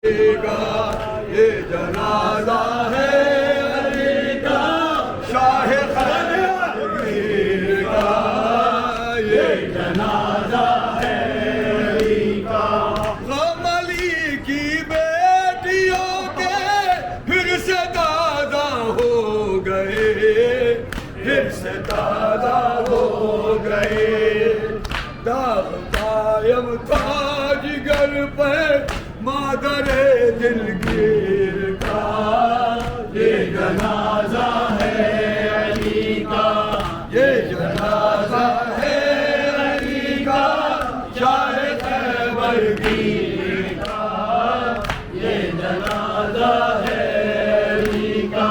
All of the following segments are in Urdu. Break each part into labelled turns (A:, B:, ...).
A: یہ جنازہ ہے علی کا شاہ خیر کا، یہ جنازہ ہے علی کا۔ غم علی کی بیٹیوں کے پھر سے تازہ ہو گئے، پھر سے تازہ ہو گئے۔ داغ قائم تھا جگر پہ مادر دلگیر کا، یہ جنازہ ہے علی کا، یہ جنازہ ہے علی کا شاہ خیبر گیر کا، یہ جنازہ ہے علی کا۔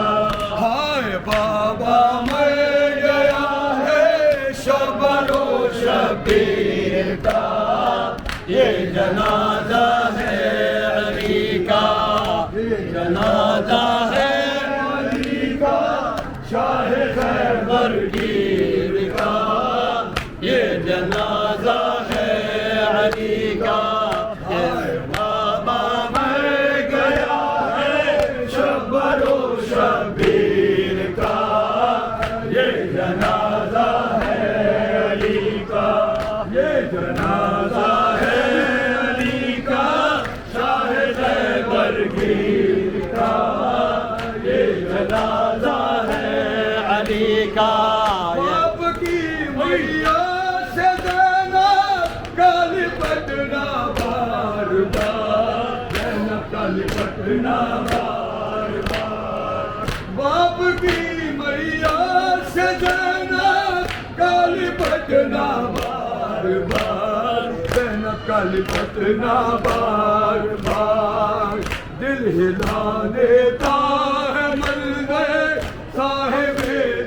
A: ہائے بابا مر گیا ہے شبر و شبیر کا، یہ جنازہ ہے علی کا، یہ جنازہ ہے علی کا شاہ خیبر گیر کا، یہ جنازہ ہے علی کا۔ ہائے بابا مر گیا ہے شبر و شبیر کا، یہ جنازہ ہے علی کا، یہ جنازہ ہے علی کا شاہ خیبر گیر کا، یہ جنازہ ہے علی کا۔ باپ کی میاں سے زینب کا لپٹنا بار بار، زینب کا لپٹنا بار بار۔ باپ کی میاں سے زینب کا لپٹنا بار بار، زینب کا لپٹنا بار بار۔ دل ہلا دیتا ہے منظر صاحب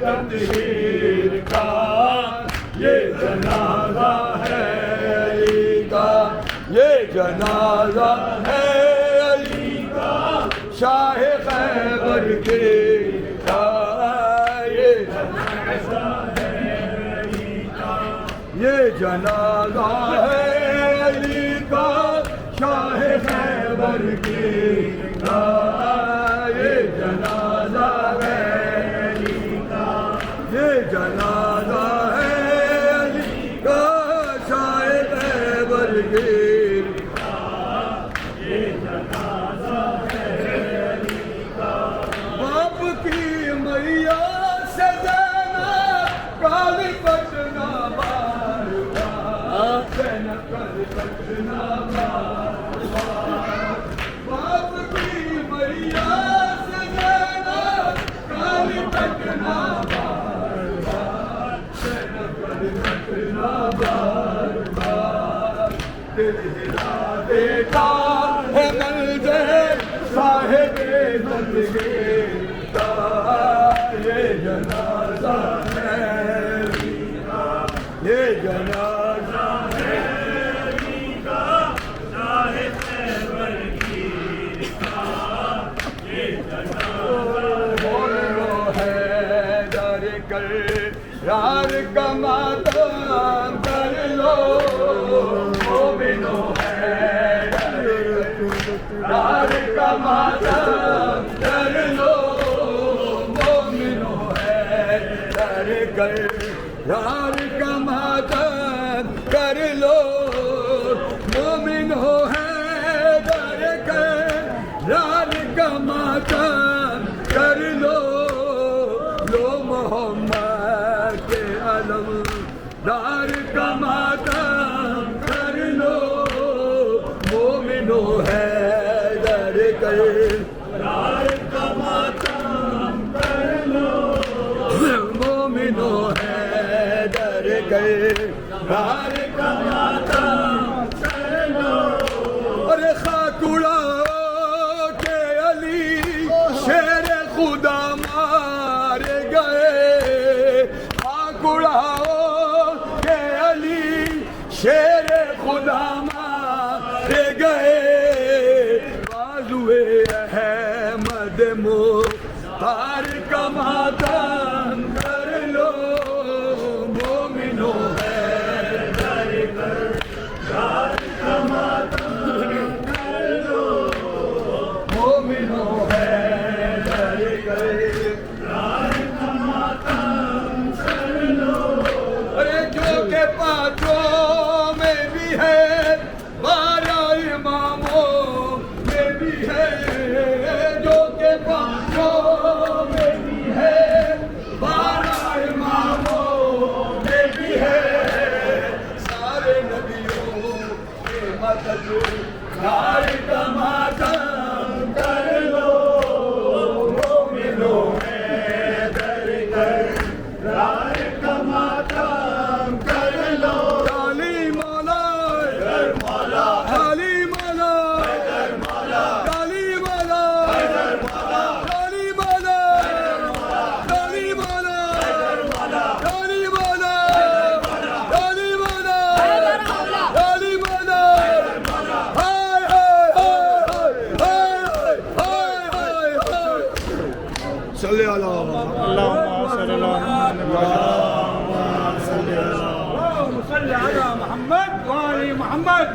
A: تطہیر کا، یہ جنازہ ہے علی کا، یہ جنازہ ہے علی کا شاہ خیبر گیر کا، یہ جنازہ ہے علی کا، یہ جنازہ ہے علی کا شاہ خیبر گیر کا، یہ جنازہ ہے علی کا، یہ جنازہ ہے علی کا شاہ خیبر گیر کا، یہ جنازہ ہے علی کا۔ باپ کی میاں سے زینب کا لپٹنا بار بار، زینب کا لپٹنا بار بار۔ باپ کی میاں سے زینب کا لپٹنا بار بار، زینب کا لپٹنا بار بار۔ دل ہلا دیتا ہے منظر صاحب تطہیر کا، یہ جنازہ ہے علی کا، یہ جنازہ ہے علی کا شاہ خیبر گیر کا، یہ جنازہ ہے در کر یار کا ماتم کر لو مومنو ہے یار کا ماتم کر لو مومنو ہے در کر یار کا ماتم کر لو مومنو ہے در کر یار کا ماتم کر لو، لو محمد کے علم دار کا ماتم کر لو مومنو ہے در کر یار کا ماتم کر لو مومنو ہے در کر یار کا ماتم کر لو۔ ارے خاک اڑا کے علی شیر خدا مارے گئے، خاک اڑاؤ کہ علی شیر خدا مارے گئے، بازوئے احمد مختار کا ماتم کر لو مومنو ہے در کر یار کا ماتم کر لو پانچوں میں بھی ہے، 12 اماموں میں بھی ہے، جو کہ پانچوں میں بھی ہے، 12 اماموں میں بھی ہے، سارے نبیوں کے مدد گار کا ماتم کر لو، مومنوں میں در کر رار کا ماتم کر لو، علی مولا در مولا، علی مولا در مولا، علی مولا در مولا، علی مولا در مولا، علی مولا در مولا، علی مولا علی مولا علی مولا، ہائے ہائے ہائے ہائے ہائے، صلی اللہ
B: صلی علی محمد وآل محمد.